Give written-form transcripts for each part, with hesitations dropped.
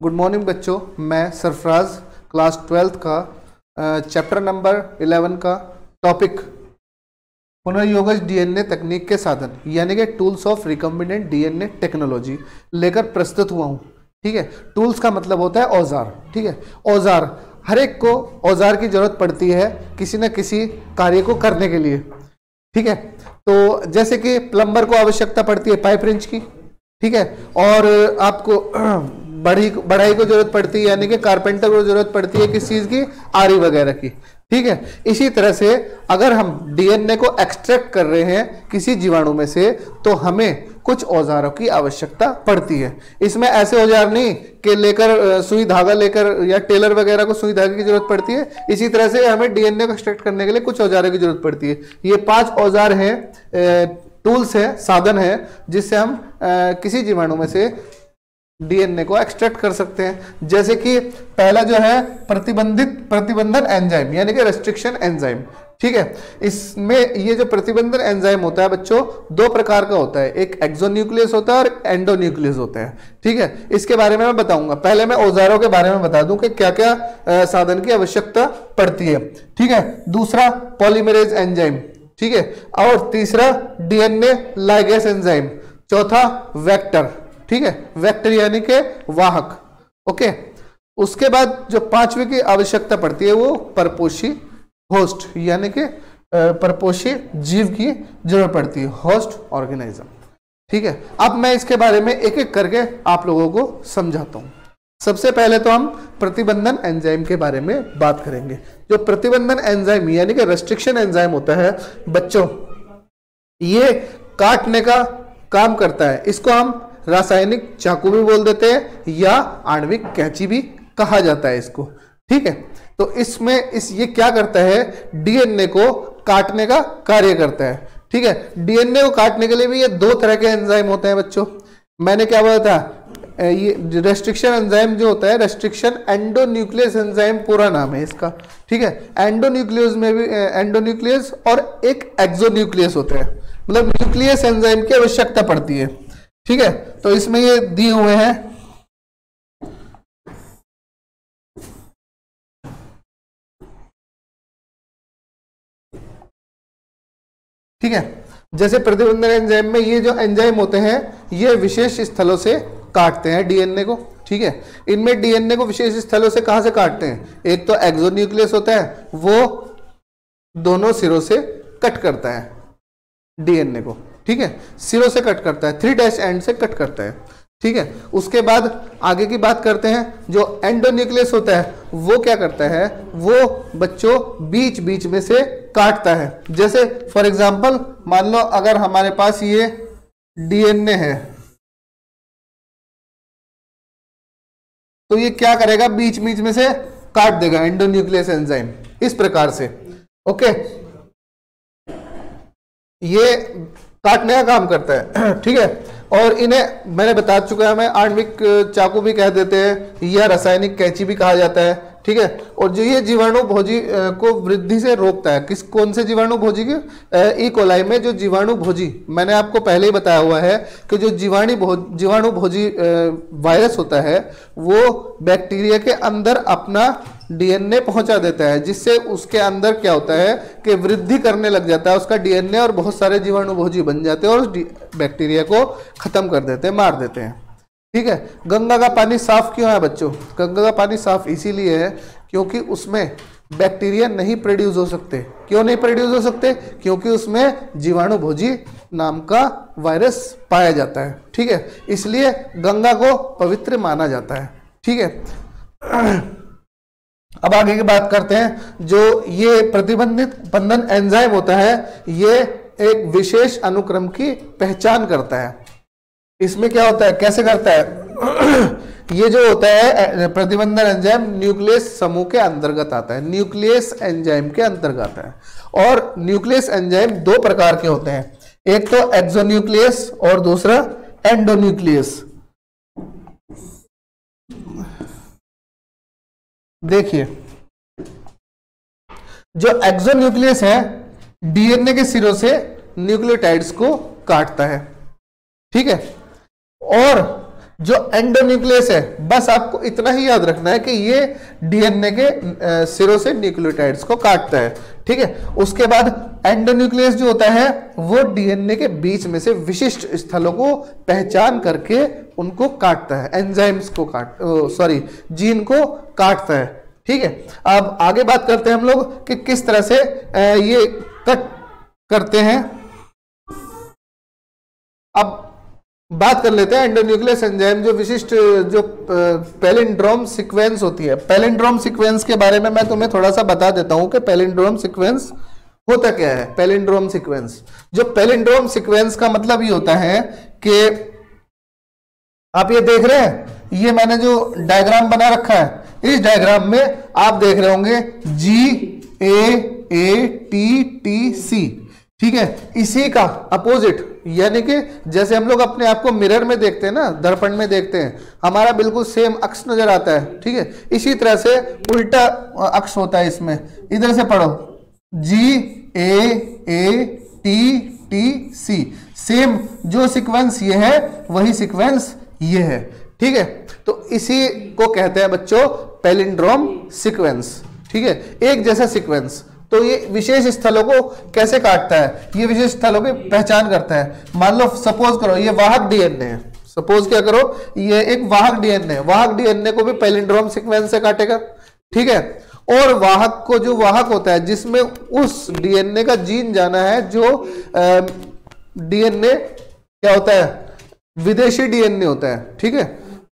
Good morning बच्चों, मैं Sarfaraz class 12th का चैप्टर नंबर 11 का टॉपिक पुनर्योगज डीएनए तकनीक के साधन यानी कि tools of recombinant DNA technology लेकर प्रस्तुत हुआ हूँ। ठीक है, टूल्स का मतलब होता है औजार। ठीक है, औजार, हर एक को औजार की जरूरत पड़ती है किसी न किसी कार्य को करने के लिए। ठीक है, तो जैसे कि प्लम्बर को आवश्यकता पड़ती है पाइप रेंच की। ठीक है, और आपको बढ़ाई को जरूरत पड़ती है यानी कि कारपेंटर को जरूरत पड़ती है किस चीज की, आरी वगैरह की। ठीक है, इसी तरह से अगर हम डीएनए को एक्सट्रैक्ट कर रहे हैं किसी जीवाणु में से तो हमें कुछ औजारों की आवश्यकता पड़ती है। इसमें ऐसे औजार नहीं कि लेकर सुई धागा लेकर या टेलर वगैरह को सुई धागे की जरूरत पड़ती है। इसी तरह से हमें डीएनए को एक्सट्रैक्ट करने के लिए कुछ औजारों की जरूरत पड़ती है। ये 5 औजार हैं, टूल्स है, साधन है जिससे हम किसी जीवाणु में से डीएनए को एक्सट्रैक्ट कर सकते हैं। जैसे कि पहला जो है प्रतिबंधन एंजाइम यानी कि रेस्ट्रिक्शन एंजाइम। ठीक है, इसमें ये जो प्रतिबंधन एंजाइम होता है बच्चों 2 प्रकार का होता है, एक एक्सोन्यूक्लियस होता है और एंडोन्यूक्लियस होता है। ठीक है, इसके बारे में मैं बताऊंगा। पहले मैं औजारों के बारे में बता दूं कि क्या क्या साधन की आवश्यकता पड़ती है। ठीक है, दूसरा पॉलीमरेज एंजाइम। ठीक है, और तीसरा डीएनए लाइगेस एंजाइम, चौथा वेक्टर। ठीक है, वेक्टर यानी के वाहक। ओके, उसके बाद जो 5वीं की आवश्यकता पड़ती है वो परपोषी होस्ट यानी कि परपोषी जीव की जरूरत पड़ती है, होस्ट ऑर्गेनिज्म। ठीक है, अब मैं इसके बारे में एक एक करके आप लोगों को समझाता हूं। सबसे पहले तो हम प्रतिबंधन एंजाइम के बारे में बात करेंगे। जो प्रतिबंधन एंजाइम यानी कि रेस्ट्रिक्शन एंजाइम होता है बच्चों, ये काटने का काम करता है। इसको हम रासायनिक चाकू भी बोल देते हैं या आणविक कैंची भी कहा जाता है इसको। ठीक है, तो इसमें ये क्या करता है, डीएनए को काटने का कार्य करता है। ठीक है, डीएनए को काटने के लिए भी ये 2 तरह के एंजाइम होते हैं बच्चों। मैंने क्या बोला था, ये रेस्ट्रिक्शन एंजाइम जो होता है, रेस्ट्रिक्शन एंडोन्यूक्लियस एंजाइम पूरा नाम है इसका। ठीक है, एंडोन्यूक्लियस में भी एंडोन्यूक्लियस और एक एक्सोन्यूक्लियस होता है, मतलब न्यूक्लियस एंजाइम की आवश्यकता पड़ती है। ठीक है, तो इसमें ये दिए हुए हैं। ठीक है, जैसे प्रतिबंधन एंजाइम में ये जो एंजाइम होते हैं ये विशेष स्थलों से काटते हैं डीएनए को। ठीक है, इनमें डीएनए को विशेष स्थलों से कहां से काटते हैं, एक तो एक्सोन्यूक्लियस होता है, वो दोनों सिरों से कट करता है डीएनए को। ठीक है, सिरों से कट करता है, 3' एंड से कट करता है। ठीक है, उसके बाद आगे की बात करते हैं। जो एंडोन्यूक्लियस होता है वो क्या करता है, वो बच्चों बीच बीच में से काटता है। जैसे फॉर एग्जांपल मान लो अगर हमारे पास ये डीएनए है तो ये क्या करेगा, बीच बीच में से काट देगा एंडोन्यूक्लियस एंजाइम इस प्रकार से। ओके, ये काटने का काम करता है। ठीक है, और इन्हें मैंने बता चुका है, मैं आणविक चाकू भी कह देते हैं या रासायनिक कैंची भी कहा जाता है। ठीक है, और जो ये जीवाणु भोजी को वृद्धि से रोकता है, कौन से जीवाणु भोजी की, ई कोलाई में जो जीवाणु भोजी, मैंने आपको पहले ही बताया हुआ है कि जो जीवाणु भोजी वायरस होता है वो बैक्टीरिया के अंदर अपना डीएनए पहुंचा देता है, जिससे उसके अंदर क्या होता है कि वृद्धि करने लग जाता है उसका डीएनए और बहुत सारे जीवाणु भोजी बन जाते हैं और बैक्टीरिया को खत्म कर देते हैं, मार देते हैं। ठीक है, गंगा का पानी साफ क्यों है बच्चों, गंगा का पानी साफ इसीलिए है क्योंकि उसमें बैक्टीरिया नहीं प्रोड्यूस हो सकते। क्यों नहीं प्रोड्यूस हो सकते, क्योंकि उसमें जीवाणु भोजी नाम का वायरस पाया जाता है। ठीक है, इसलिए गंगा को पवित्र माना जाता है। ठीक है, अब आगे की बात करते हैं। जो ये प्रतिबंधित बंधन एंजाइम होता है ये एक विशेष अनुक्रम की पहचान करता है। इसमें क्या होता है, कैसे करता है ये जो होता है प्रतिबंधन एंजाइम न्यूक्लियस समूह के अंतर्गत आता है, न्यूक्लियस एंजाइम के अंतर्गत आता है। और न्यूक्लियस एंजाइम 2 प्रकार के होते हैं, एक तो एक्सोन्यूक्लियस और दूसरा एंडोन्यूक्लियस। देखिए, जो एक्सोन्यूक्लियस है डीएनए के सिरों से न्यूक्लियोटाइड्स को काटता है। ठीक है, और जो एंडोन्यूक्लियस है, बस आपको इतना ही याद रखना है कि ये डीएनए के सिरों से न्यूक्लियोटाइड्स को काटता है, ठीक है। उसके बाद एंडोन्यूक्लियस जो होता है वो डीएनए के बीच में से विशिष्ट स्थलों को पहचान करके उनको काटता है, एंजाइम्स को जीन को काटता है, ठीक है। अब आगे बात करते हैं हम लोग कि किस तरह से ये कट करते हैं। अब बात कर लेते हैं एंडोन्यूक्लियस एंजाइम जो विशिष्ट जो पैलिंड्रोम सीक्वेंस होती है। पैलिंड्रोम सीक्वेंस के बारे में मैं तुम्हें थोड़ा सा बता देता हूं कि पैलिंड्रोम सीक्वेंस होता क्या है। पैलिंड्रोम सीक्वेंस, जो पैलिंड्रोम सीक्वेंस का मतलब ये होता है कि आप ये देख रहे हैं, ये मैंने जो डायग्राम बना रखा है, इस डायग्राम में आप देख रहे होंगे GAATTC, ठीक है। इसी का अपोजिट, यानी कि जैसे हम लोग अपने आप को मिरर में देखते हैं ना, दर्पण में देखते हैं, हमारा बिल्कुल सेम अक्ष नजर आता है, ठीक है। इसी तरह से उल्टा अक्ष होता है इसमें। इधर से पढ़ो GAATTC, सेम जो सीक्वेंस ये है वही सीक्वेंस ये है, ठीक है। तो इसी को कहते हैं बच्चों पैलिंड्रोम सीक्वेंस, ठीक है, एक जैसा सीक्वेंस। तो ये विशेष स्थलों को कैसे काटता है, ये विशेष स्थलों की पहचान करता है। मान लो सपोज करो ये वाहक डीएनए है, सपोज क्या करो ये एक वाहक डीएनए है, वाहक डीएनए को भी पैलिंड्रोम सीक्वेंस से काटेगा, ठीक है। और वाहक को, जो वाहक होता है जिसमें उस डीएनए का जीन जाना है, जो डीएनए क्या होता है, विदेशी डीएनए होता है, ठीक है।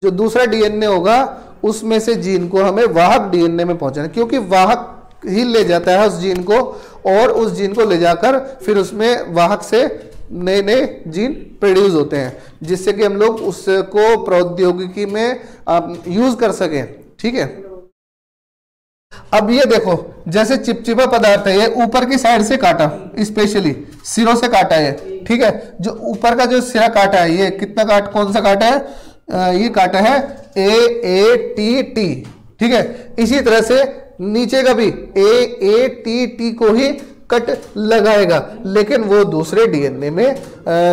जो दूसरा डीएनए होगा उसमें से जीन को हमें वाहक डीएनए में पहुंचाना, क्योंकि वाहक ही ले जाता है उस जीन को, और उस जीन को ले जाकर फिर उसमें वाहक से नए नए जीन प्रोड्यूस होते हैं, जिससे कि हम लोग उसको प्रौद्योगिकी में यूज कर सकें, ठीक है। अब ये देखो, जैसे चिपचिपा पदार्थ है, ये ऊपर की साइड से काटा, स्पेशली सिरों से काटा है, ठीक है। जो ऊपर का जो सिरा काटा है, ये कितना कौन सा काटा है, ये काटा है AATT, ठीक है। इसी तरह से नीचे का भी AATT को ही कट लगाएगा, लेकिन वो दूसरे डीएनए में,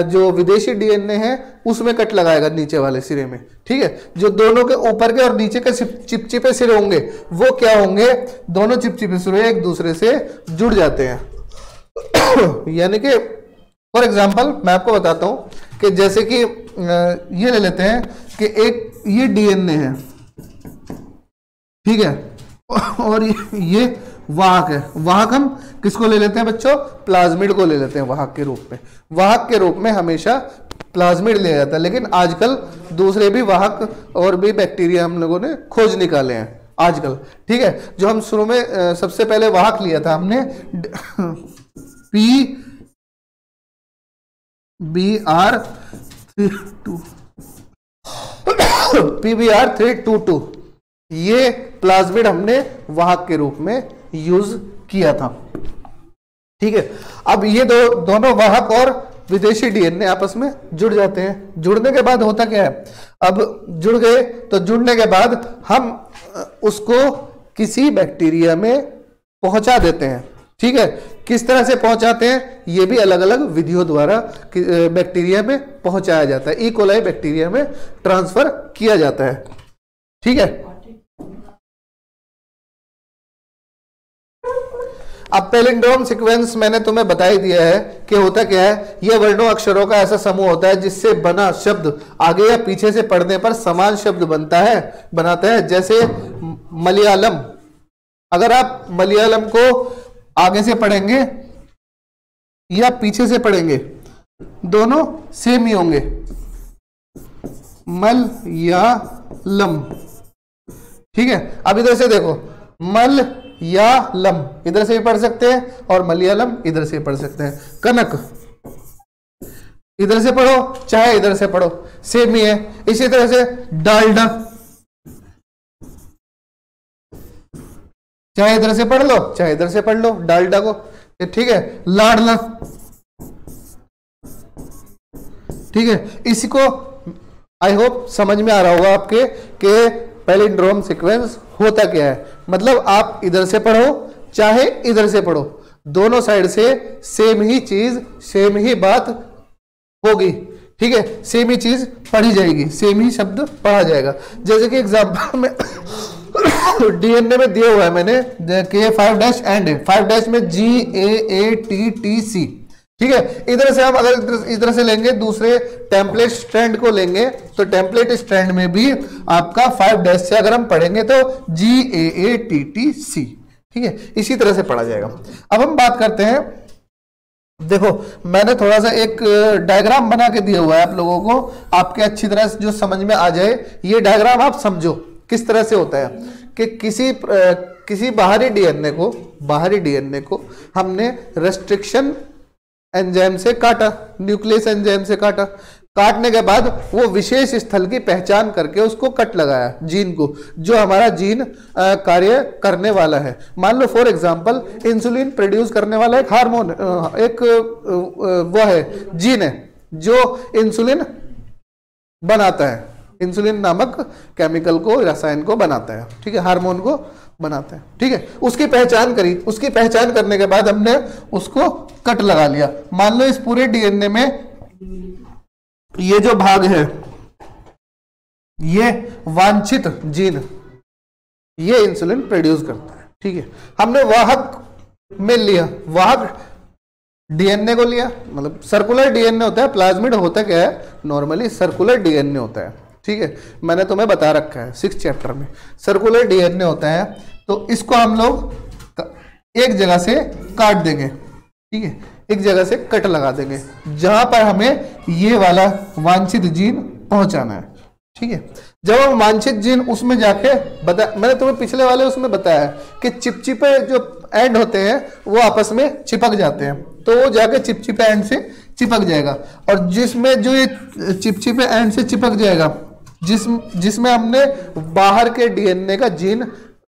जो विदेशी डीएनए है उसमें कट लगाएगा नीचे वाले सिरे में, ठीक है। जो दोनों के ऊपर के और नीचे के चिपचिपे सिरे होंगे वो क्या होंगे, दोनों चिपचिपे सिरे एक दूसरे से जुड़ जाते हैं। यानी कि फॉर एग्जांपल मैं आपको बताता हूं कि जैसे कि ये ले लेते हैं कि एक ये डीएनए है, ठीक है, और ये वाहक है। वाहक हम किसको ले लेते हैं बच्चों, प्लाज्मिड को ले लेते हैं वाहक के रूप में। वाहक के रूप में हमेशा प्लाज्मिड लिया जाता है, लेकिन आजकल दूसरे भी वाहक और भी बैक्टीरिया हम लोगों ने खोज निकाले हैं आजकल, ठीक है। जो हम शुरू में सबसे पहले वाहक लिया था हमने PBr322, ये प्लाज्मिड हमने वाहक के रूप में यूज किया था, ठीक है। अब ये दोनों वाहक और विदेशी डीएनए आपस में जुड़ जाते हैं। जुड़ने के बाद होता क्या है, अब जुड़ गए तो जुड़ने के बाद हम उसको किसी बैक्टीरिया में पहुंचा देते हैं, ठीक है। किस तरह से पहुंचाते हैं, ये भी अलग अलग विधियों द्वारा बैक्टीरिया में पहुंचाया जाता है। ई कोलाई बैक्टीरिया में ट्रांसफर किया जाता है, ठीक है। अब पैलिंड्रोम सीक्वेंस मैंने तुम्हें बता ही दिया है कि होता क्या है। यह वर्णों अक्षरों का ऐसा समूह होता है जिससे बना शब्द आगे या पीछे से पढ़ने पर समान शब्द बनाता है। जैसे मलयालम, अगर आप मलयालम को आगे से पढ़ेंगे या पीछे से पढ़ेंगे दोनों सेम ही होंगे। मलयालम, ठीक है। अब इधर से देखो, मलयालम इधर से भी पढ़ सकते हैं और मलयालम इधर से पढ़ सकते हैं। कनक इधर से पढ़ो चाहे इधर से पढ़ो, सेम ही है। इसी तरह से डालडा, चाहे इधर से पढ़ लो चाहे इधर से पढ़ लो डालडा को, ठीक है। लाडला, ठीक है। इसी को आई होप समझ में आ रहा होगा आपके कि पैलिंड्रोम सीक्वेंस होता क्या है। मतलब आप इधर से पढ़ो चाहे इधर से पढ़ो, दोनों साइड से सेम ही चीज सेम ही बात होगी, ठीक है, सेम ही चीज पढ़ी जाएगी, सेम ही शब्द पढ़ा जाएगा। जैसे कि एग्जाम्पल में डीएनए में दिया हुआ है मैंने कि 5' एंड है, 5' में GAATTC, ठीक है। इधर से हम अगर इधर से लेंगे दूसरे टेम्पलेट स्ट्रैंड को लेंगे तो टेम्पलेट स्ट्रैंड में भी आपका 5' से अगर हम पढ़ेंगे तो GAATTC, ठीक है, इसी तरह से पढ़ा जाएगा। अब हम बात करते हैं, देखो मैंने थोड़ा सा एक डायग्राम बना के दिया हुआ है आप लोगों को, आपके अच्छी तरह से जो समझ में आ जाए। ये डायग्राम आप समझो किस तरह से होता है कि किसी बाहरी डीएनए को हमने रेस्ट्रिक्शन एंजाइम से काटा, न्यूक्लियस एंजाइम से काटा। काटने के बाद वो विशेष स्थल की पहचान करके उसको कट लगाया जीन को, जो हमारा जीन कार्य करने वाला है। मान लो फॉर एग्जांपल इंसुलिन प्रोड्यूस करने वाला एक हार्मोन, एक वो है जीन है जो इंसुलिन बनाता है, इंसुलिन नामक केमिकल को, रसायन को बनाता है, ठीक है, हार्मोन को बनाता है, ठीक है। उसकी पहचान करी, उसकी पहचान करने के बाद हमने उसको कट लगा लिया। मान लो इस पूरे डीएनए में ये जो भाग है, ये वांछित जीन, ये इंसुलिन प्रोड्यूस करता है, ठीक है। हमने वाहक में लिया, वाहक डीएनए को लिया, मतलब सर्कुलर डीएनए होता है, प्लाज्मिड होता क्या है, नॉर्मली सर्कुलर डीएनए होता है, ठीक है, मैंने तुम्हें बता रखा है 6th चैप्टर में सर्कुलर डीएनए होता है। तो इसको हम लोग एक जगह से काट देंगे, ठीक है, एक जगह से कट लगा देंगे जहां पर हमें ये वाला वांछित जीन पहुंचाना है, ठीक है। जब हम वांछित जीन उसमें जाके मैंने तुम्हें पिछले वाले उसमें बताया कि चिपचिपे जो एंड होते हैं वो आपस में चिपक जाते हैं, तो वो जाके चिपचिपे एंड से चिपक जाएगा। और जिसमें जो ये चिपचिपे एंड से चिपक जाएगा, जिसमें हमने बाहर के डीएनए का जीन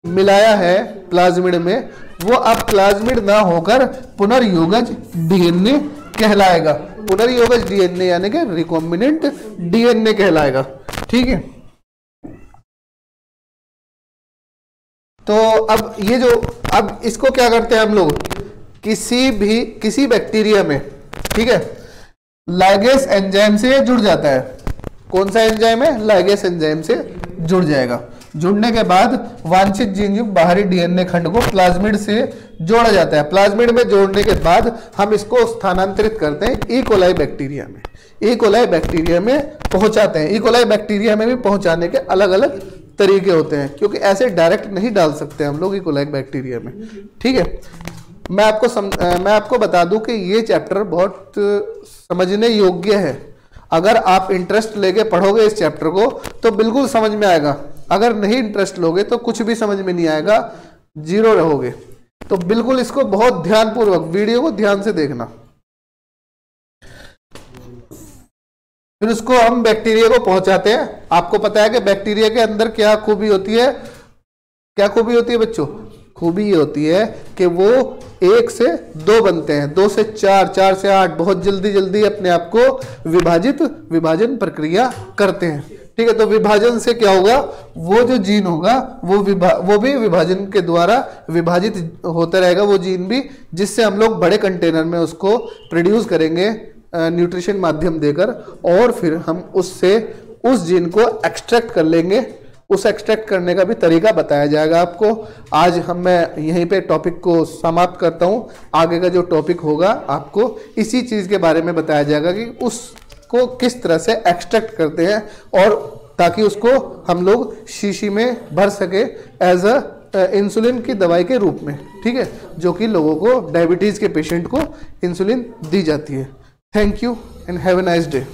मिलाया है प्लाज्मिड में, वो अब प्लाज्मिड ना होकर पुनर्योगज डीएनए कहलाएगा। पुनर्योगज डीएनए यानी कि रिकॉम्बिनेंट डीएनए कहलाएगा, ठीक है। तो अब ये जो, अब इसको क्या करते हैं हम लोग, किसी बैक्टीरिया में, ठीक है, लाइगेस एंजाइम से जुड़ जाता है। कौन सा एंजाइम है, लाइगेस एंजाइम से जुड़ जाएगा। जुड़ने के बाद वांछित जीन युक्त बाहरी डीएनए खंड को प्लाज्मिड से जोड़ा जाता है। प्लाज्मिड में जोड़ने के बाद हम इसको स्थानांतरित करते हैं ई कोलाई बैक्टीरिया में, ई कोलाई बैक्टीरिया में पहुंचाते हैं। ई कोलाई बैक्टीरिया में भी पहुंचाने के अलग अलग तरीके होते हैं, क्योंकि ऐसे डायरेक्ट नहीं डाल सकते हम लोग ई कोलाई बैक्टीरिया में, ठीक है। मैं आपको बता दूं कि ये चैप्टर बहुत समझने योग्य है। अगर आप इंटरेस्ट लेके पढ़ोगे इस चैप्टर को तो बिल्कुल समझ में आएगा, अगर नहीं इंटरेस्ट लोगे तो कुछ भी समझ में नहीं आएगा, जीरो रहोगे। तो बिल्कुल इसको बहुत ध्यानपूर्वक वीडियो को ध्यान से देखना। फिर उसको हम बैक्टीरिया को पहुंचाते हैं। आपको पता है कि बैक्टीरिया के अंदर क्या खूबी होती है, क्या खूबी होती है बच्चों? खूबी ये होती है कि वो 1 से 2 बनते हैं, 2 से 4, 4 से 8, बहुत जल्दी जल्दी अपने आप को विभाजन प्रक्रिया करते हैं, ठीक है। तो विभाजन से क्या होगा, वो जो जीन होगा वो भी विभाजन के द्वारा विभाजित होता रहेगा, वो जीन भी, जिससे हम लोग बड़े कंटेनर में उसको प्रोड्यूस करेंगे न्यूट्रिशन माध्यम देकर, और फिर हम उससे उस जीन को एक्सट्रैक्ट कर लेंगे। उस एक्सट्रैक्ट करने का भी तरीका बताया जाएगा आपको। आज मैं यहीं पे टॉपिक को समाप्त करता हूँ। आगे का जो टॉपिक होगा आपको इसी चीज़ के बारे में बताया जाएगा कि उसको किस तरह से एक्सट्रैक्ट करते हैं, और ताकि उसको हम लोग शीशी में भर सके एज अ इंसुलिन की दवाई के रूप में, ठीक है, जो कि लोगों को, डायबिटीज़ के पेशेंट को इंसुलिन दी जाती है। Thank you and have a nice day.